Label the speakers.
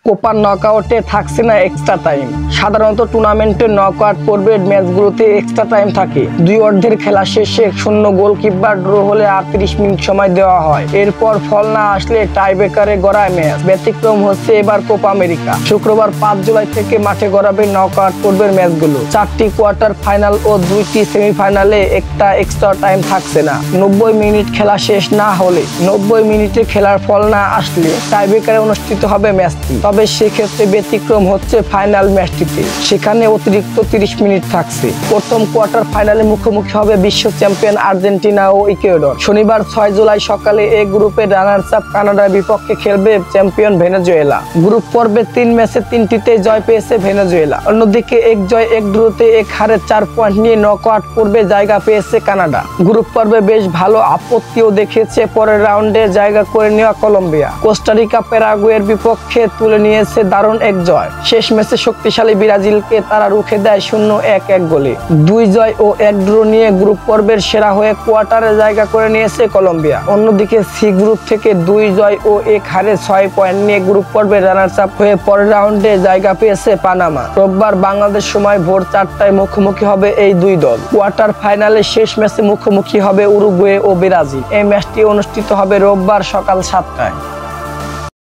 Speaker 1: কোপার নকআউটে থাকছে না extra time. সাধারণত টুর্নামেন্টের নকআউট পর্বের ম্যাচগুলোতে এক্সট্রা টাইম থাকে। দুই অর্ধের খেলা শেষে 0 গোল কিংবা ড্র হলে 38 মিনিট সময় দেওয়া হয়। এরপর ফল না আসলে টাইব্রেকারে গড়ায় ম্যাচ। ব্যতিক্রম হচ্ছে এবার কোপা আমেরিকা। শুক্রবার 5 জুলাই থেকে মাঠে গড়াবে নকআউট পর্বের ম্যাচগুলো। 4টি কোয়ার্টার ফাইনাল ও 2টি সেমিফাইনালে একটা এক্সট্রা টাইম থাকছে না। 90 মিনিট খেলা শেষ না হলে, 90 মিনিটে খেলার ফল না আসলে টাইব্রেকারে অনুষ্ঠিত হবে ম্যাচটি। তবে সেক্ষেত্রে ব্যতিক্রম হচ্ছে ফাইনাল ম্যাচটিতে। সেখানে অতিরিক্ত 30 মিনিট থাকছে। প্রথম কোয়ার্টার ফাইনালে মুখোমুখি হবে বিশ্ব চ্যাম্পিয়ন আর্জেন্টিনা ও ইকুয়েডর। শনিবার 6 জুলাই সকালে এ গ্রুপের রানার্স আপ কানাডার বিপক্ষে খেলবে চ্যাম্পিয়ন ভেনেজুয়েলা। গ্রুপ পর্বে 3 ম্যাচে 3টিতে জয় পেয়েছে ভেনেজুয়েলা। অন্যদিকে 1 জয় 1 ড্রতে 1 হারে 4 পয়েন্ট নিয়ে নকআউট পর্বে জায়গা পেয়েছে কানাডা। গ্রুপ পর্বে বেশ ভালো আপত্তিও দেখিয়েছে পরের রাউন্ডে জায়গা করে নেওয়া কলম্বিয়া। কোস্টারিকা প্যারাগুয়ের বিপক্ষে তুলে নিয়েছে দারুণ এক জয়। শেষ ম্যাচে শক্তিশালী ব্রাজিলকে তারা রুখে দেয় 0-1 গোলে। 2 জয় ও 1 ড্র নিয়ে গ্রুপ পর্বের সেরা হয়ে কোয়ার্টারে জায়গা করে নিয়েছে কলম্বিয়া। অন্যদিকে সি গ্রুপ থেকে 2 জয় ও 1 হারে 6 পয়েন্ট নিয়ে গ্রুপ পর্বের রানার্স আপ হয়ে পরের রাউন্ডে জায়গা পেয়েছে পানামা। রোববার বাংলাদেশ সময় ভোর 4টায় মুখোমুখি হবে এই দুই দল। কোয়ার্টার ফাইনালে শেষ ম্যাচে মুখোমুখি হবে উরুগুয়ে ও ব্রাজিল। এই ম্যাচটি অনুষ্ঠিত হবে রোববার সকাল 7টায়।